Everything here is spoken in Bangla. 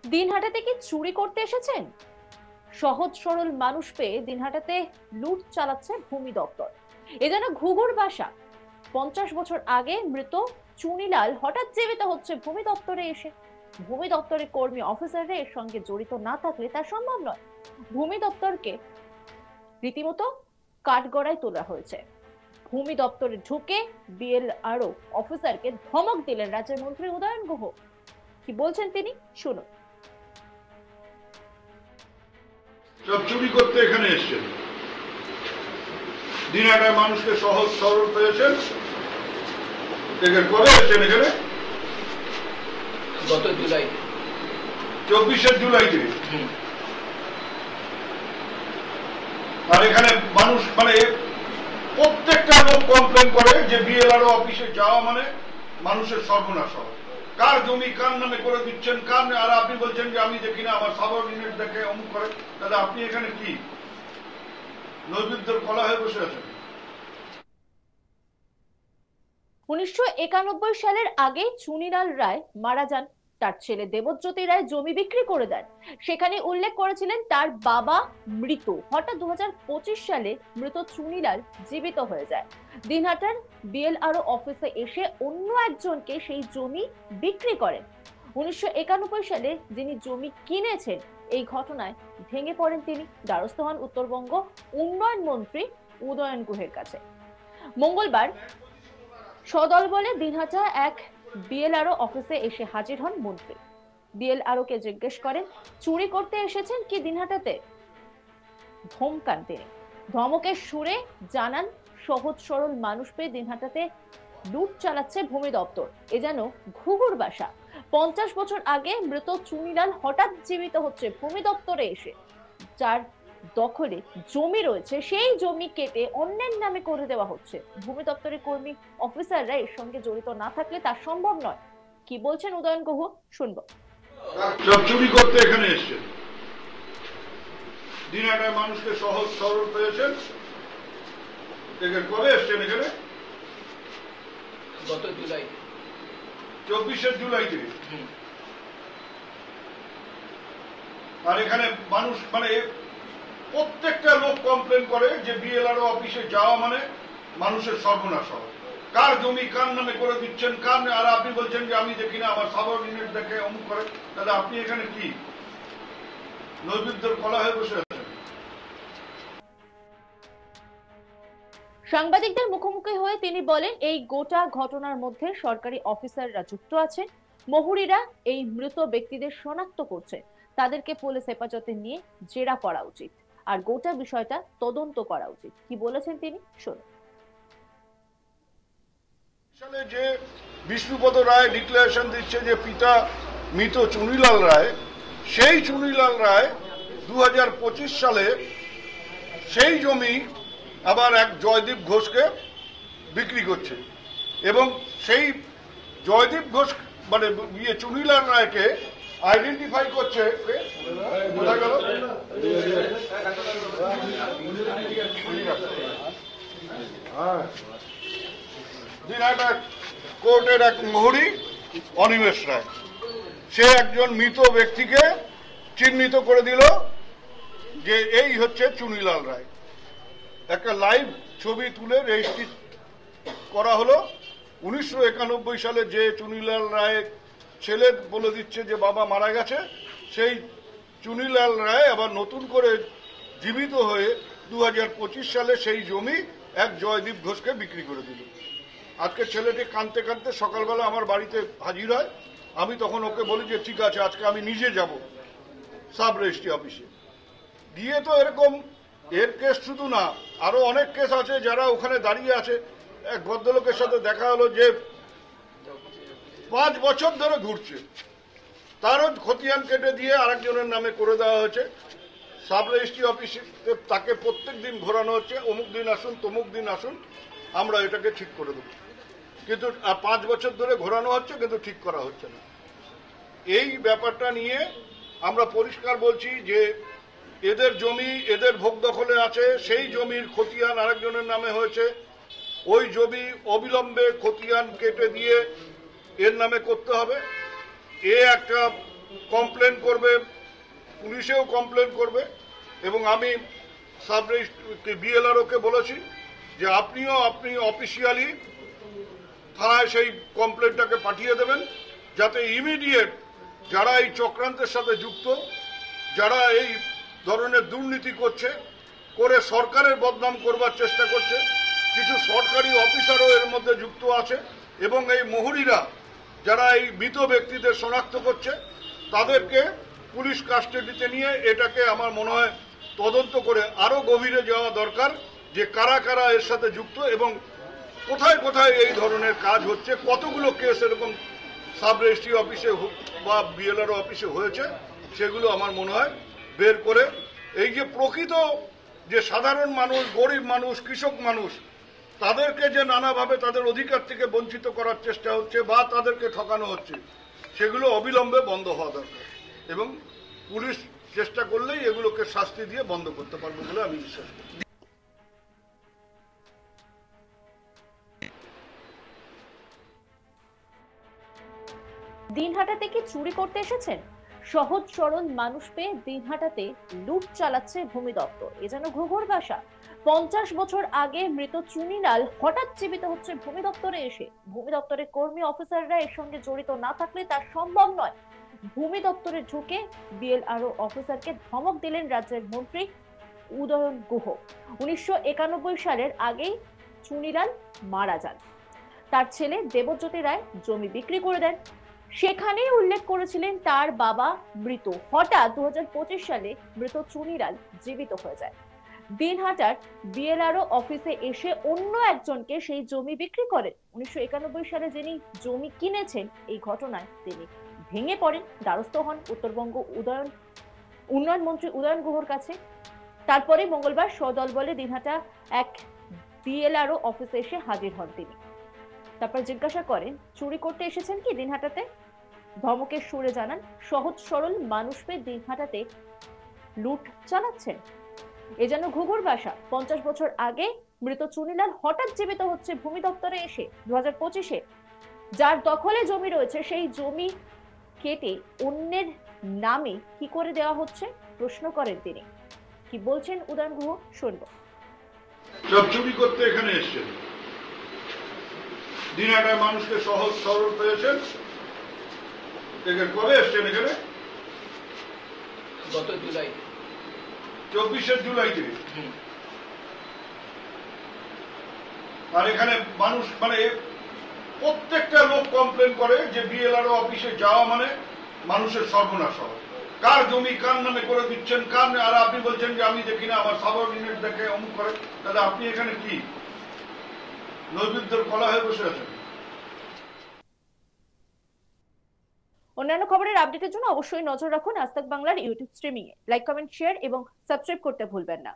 দিনহাটাতে কি চুরি করতে এসেছেন? সহজ সরল মানুষ পেয়ে দিনহাটাতে লুট চালাচ্ছে ভূমি দপ্তর। এ যেন ঘুঘুর বাসা। 50 বছর আগে মৃত চুনিলাল হঠাৎ জীবিত হচ্ছে ভূমি দপ্তরে এসে। ভূমি দপ্তরের কর্মী অফিসাররা এর সঙ্গে জড়িত না থাকলে তা সম্ভব নয়। ভূমি দপ্তরকে রীতিমতো কাঠগড়ায় তোলা হয়েছে। ভূমি দপ্তরে ঢুকে বিএলআরও অফিসারকে ধমক দিলেন রাজ্যের মন্ত্রী উদয়ন গুহ। কি বলছেন তিনি, শুনুন। সব চুরি করতে এখানে এসছেন, দিনহাটার মানুষকে সহজ সরল পেয়েছেন। কবে এসছেন এখানে? গত জুলাই, 24শে জুলাইতে। আর এখানে মানুষ মানে প্রত্যেকটা লোক কমপ্লেন করে যে বিএলআরও অফিসে যাওয়া মানে মানুষের সর্বনাশ হয়। কার জমি কার নামে করে দিচ্ছেন, কার, আর আপনি বলছেন যে আমি দেখি না, আমার সাবঅর্ডিনেট দেখে অমুক করে। তাহলে আপনি এখানে কি নৈবেদ্যের কলা হয়ে বসে আছেন? 1991 সালের আগে চুনিলাল রায় মারা যান। তার ছেলে দেবজ্যোতি রায় জমি বিক্রি করে দেন। সেখানে উল্লেখ করেছিলেন তার বাবা মৃত। হঠাৎ 2025 সালে মৃত চুনিলাল জীবিত হয়ে যায়। দিনহাটার বিএলআরও অফিসে এসে অন্য একজনকে সেই জমি বিক্রি করেন। 1991 সালে যিনি জমি কিনেছেন, এই ঘটনায় ভেঙে পড়েন তিনি। দ্বারস্থ হন উত্তরবঙ্গ উন্নয়ন মন্ত্রী উদয়ন গুহের কাছে। মঙ্গলবার সদল বলে দিনহাটা এক বিএলআরও অফিসে এসে হাজির হন মন্ত্রী। বিএলআরও কে জিজ্ঞেস করেন চুরি করতে এসেছেন কি দিনহাটাতে। ধমকান তিনি। ধমকের সুরে জানান সহজ সরল মানুষ পেয়ে দিনহাটাতে লুট চালাচ্ছে ভূমি দপ্তর। এ যেন ঘুঘুর বাসা। 50 বছর আগে মৃত চুনিলাল হঠাৎ জীবিত হচ্ছে ভূমি দপ্তরে এসে। যার দখলে জমি রয়েছে সেই জমি কেটে অন্যের নামে করে দেওয়া হচ্ছে। ভূমি দপ্তরের কর্মী অফিসাররা এর সঙ্গে জড়িত না থাকলে তা সম্ভব নয়। কি বলছেন উদয়ন গুহ, শুনবো। সব চুরি করতে এখানে এসছেন, দিনহাটার মানুষকে সহজ সরল পেয়েছেন। কবে এসছেন এখানে? গত জুলাই, 24শে জুলাইতে। আর এখানে মানুষ মানে প্রত্যেকটা লোক কমপ্লেন করে যে বিএলআরও অফিসে যাওয়া মানে মানুষের সর্বনাশ হয়। কার জমি কার নামে করে দিচ্ছেন, কার, আর আপনি বলছেন যে আমি দেখি না, আমার সাবঅর্ডিনেট দেখে অমুক করে। তাহলে আপনি এখানে কি নৈবেদ্যের কলা হয়ে বসে আছেন? সাংবাদিকদের মুখোমুখি হয়ে তিনি বলেন এই গোটা ঘটনার মধ্যে সরকারি অফিসাররা যুক্ত আছেন। মহুরিরা এই মৃত ব্যক্তিদের শনাক্ত করছে। তাদেরকে পুলিশ হেফাজতে নিয়ে জেরা করা উচিত আর গোটা বিষয়টা তদন্ত করা উচিত। কি বলেছেন তিনি, শুনুন। সালে যে বিষ্ণুপদ রায় ডিক্লারেশন দিচ্ছে যে পিতা মৃত চুনিলাল রায়, সেই চুনিলাল রায় 2025 সালে সেই জমি আবার এক জয়দীপ ঘোষকে বিক্রি করছে এবং সেই জয়দীপ ঘোষ মানে চুনিলাল রায়কে আইডেন্টিফাই করছে। দিনহাটা কোর্টের এক মহুরি অনিমেষ রায়, সে একজন মৃত ব্যক্তিকে চিহ্নিত করে দিল যে এই হচ্ছে চুনিলাল রায়। একটা লাইভ ছবি তুলে রেজিস্ট্রি করা হলো। 1991 সালে যে চুনিলাল রায় ছেলে বলে দিচ্ছে যে বাবা মারা গেছে, সেই চুনিলাল রায় আবার নতুন করে জীবিত হয়ে 2025 সালে সেই জমি এক জয়দীপ ঘোষকে বিক্রি করে দিল। আজকে ছেলেটি কাঁদতে কাঁদতে সকালবেলা আমার বাড়িতে হাজির হয়। আমি তখন ওকে বলি যে ঠিক আছে, আজকে আমি নিজে যাব সাব রেজিস্ট্রি অফিসে। গিয়ে তো এরকম এর কেস শুধু না, আরো অনেক কেস আছে যারা ওখানে দাঁড়িয়ে আছে। এক ভদ্রলোকের সাথে দেখা হলো যে 5 বছর ধরে ঘুরছে, তারও খতিয়ান কেটে দিয়ে আরেকজনের নামে করে দেওয়া হয়েছে। সাব রেজিস্ট্রি অফিসে তাকে প্রত্যেক দিন ঘোরানো হচ্ছে, অমুক দিন আসুন তমুক দিন আসুন, আমরা এটাকে ঠিক করে দেবো। কিন্তু 5 বছর ধরে ঘোরানো হচ্ছে কিন্তু ঠিক করা হচ্ছে না। এই ব্যাপারটা নিয়ে আমরা পরিষ্কার বলছি যে এদের জমি এদের ভোগ দখলে আছে, সেই জমির খতিয়ান আরেকজনের নামে হয়েছে। ওই জমি অবিলম্বে খতিয়ান কেটে দিয়ে এর নামে করতে হবে। এ একটা কমপ্লেন করবে, পুলিশেও কমপ্লেন করবে, এবং আমি সাব বিএলআরওকে বলেছি যে আপনি অফিসিয়ালি থানায় সেই কমপ্লেনটাকে পাঠিয়ে দেবেন, যাতে ইমিডিয়েট যারা এই চক্রান্তের সাথে যুক্ত, যারা এই ধরনের দুর্নীতি করে সরকারের বদনাম করবার চেষ্টা করছে, কিছু সরকারি অফিসারও এর মধ্যে যুক্ত আছে, এবং এই মহুরীরা যারা এই মৃত ব্যক্তিদের শনাক্ত করছে, তাদেরকে পুলিশ কাস্টাডিতে নিয়ে এটাকে আমার মনে হয় তদন্ত করে আরও গভীরে যাওয়া দরকার, যে কারা কারা এর সাথে যুক্ত এবং কোথায় কোথায় এই ধরনের কাজ হচ্ছে, কতগুলো কেস এরকম সাব রেজিস্ট্রি অফিসে বা বিএলআরও অফিসে হয়েছে, সেগুলো আমার মনে হয় বের করে এই যে প্রকৃত যে সাধারণ মানুষ, গরিব মানুষ, কৃষক মানুষ, তাদেরকে যে নানাভাবে তাদের অধিকার থেকে বঞ্চিত করার চেষ্টা হচ্ছে বা তাদেরকে ঠকানো হচ্ছে, সেগুলো অবিলম্বে বন্ধ হওয়া দরকার, এবং পুলিশ চেষ্টা করলেই এগুলোকে শাস্তি দিয়ে বন্ধ করতে পারবে বলে আমি বিশ্বাস করি। দিনহাটাতে কি চুরি করতে এসেছেন? সহজ সরল মানুষ পেয়ে দিনহাটাতে লুট চালাচ্ছে ভূমি দপ্তর, এ যেন ঘুঘুর ভাষা। 50 বছর আগে মৃত চুনিলাল হঠাৎ জীবিত হচ্ছে ভূমি দপ্তরে এসে। ভূমি দপ্তরের কর্মী অফিসাররা এর সঙ্গে জড়িত না থাকলে তা সম্ভব নয়। ভূমি দপ্তরে ঢুকে বিএলআরও অফিসারকে ধমক দিলেন রাজ্যের মন্ত্রী উদয়ন গুহ। 1991 সালের আগেই চুনিলাল মারা যান। তার ছেলে দেবজ্যোতি রায় জমি বিক্রি করে দেন। সেখানেই উল্লেখ করেছিলেন তার বাবা মৃত। হঠাৎ 2025 সালে মৃত চুনিলাল জীবিত হয়ে যায়। দিনহাটার বিএলআরও অফিসে এসে অন্য একজনকে সেই জমি বিক্রি করেন। 1991 সালে যিনি জমি কিনেছেন, এই ঘটনায় তিনি ভেঙে পড়েন, দ্বারস্থ হন উত্তরবঙ্গ উন্নয়ন মন্ত্রী উদয়ন গুহর কাছে। তারপরে মঙ্গলবার সদল বলে দিনহাটা এক বিএলআরও অফিসে এসে হাজির হন তিনি। তারপর জিজ্ঞাসা করেন চুরি করতে এসেছেন কি দিনহাটাতে। ধমকের সুরে জানান সহজ সরল মানুষ পেয়ে দিনহাটাতে লুট চালাচ্ছেন, এ যেন ঘুঘুর ভাষা। 50 বছর আগে মৃত চুনিলাল হঠাৎ জীবিত হচ্ছে ভূমি দপ্তরে এসে 2025-এ। যার দখলে জমি রয়েছে সেই জমি কেটে অন্যের নামে কি করে দেওয়া হচ্ছে প্রশ্ন করেন তিনি। কি বলছেন উদয়ন গুহ শুনবো। সব চুরি করতে এখানে এসছেন, দিনহাটার মানুষকে সহজ সরল পেয়েছেন। কবে এসছেন এখানে? গত জুলাই, 24 জুলাইতে। আর এখানে মানুষ মানে প্রত্যেকটা লোক কমপ্লেন করে যে বিএলআরও অফিসে যাওয়া মানে মানুষের সর্বনাশ হওয়া। কার জমি কার নামে করে দিচ্ছেন, কার, আর আপনি বলছেন যে আমি দেখি না, আমার সাবঅর্ডিনেট দেখে অমুক করে। তাহলে আপনি এখানে কি নৈবেদ্যের কলা হয়ে বসে আছেন? অন্যান্য খবরের আপডেটের জন্য অবশ্যই নজর রাখুন আজ তাক বাংলার ইউটিউব স্ট্রিমিং এ। লাইক, কমেন্ট, শেয়ার এবং সাবস্ক্রাইব করতে ভুলবেন না।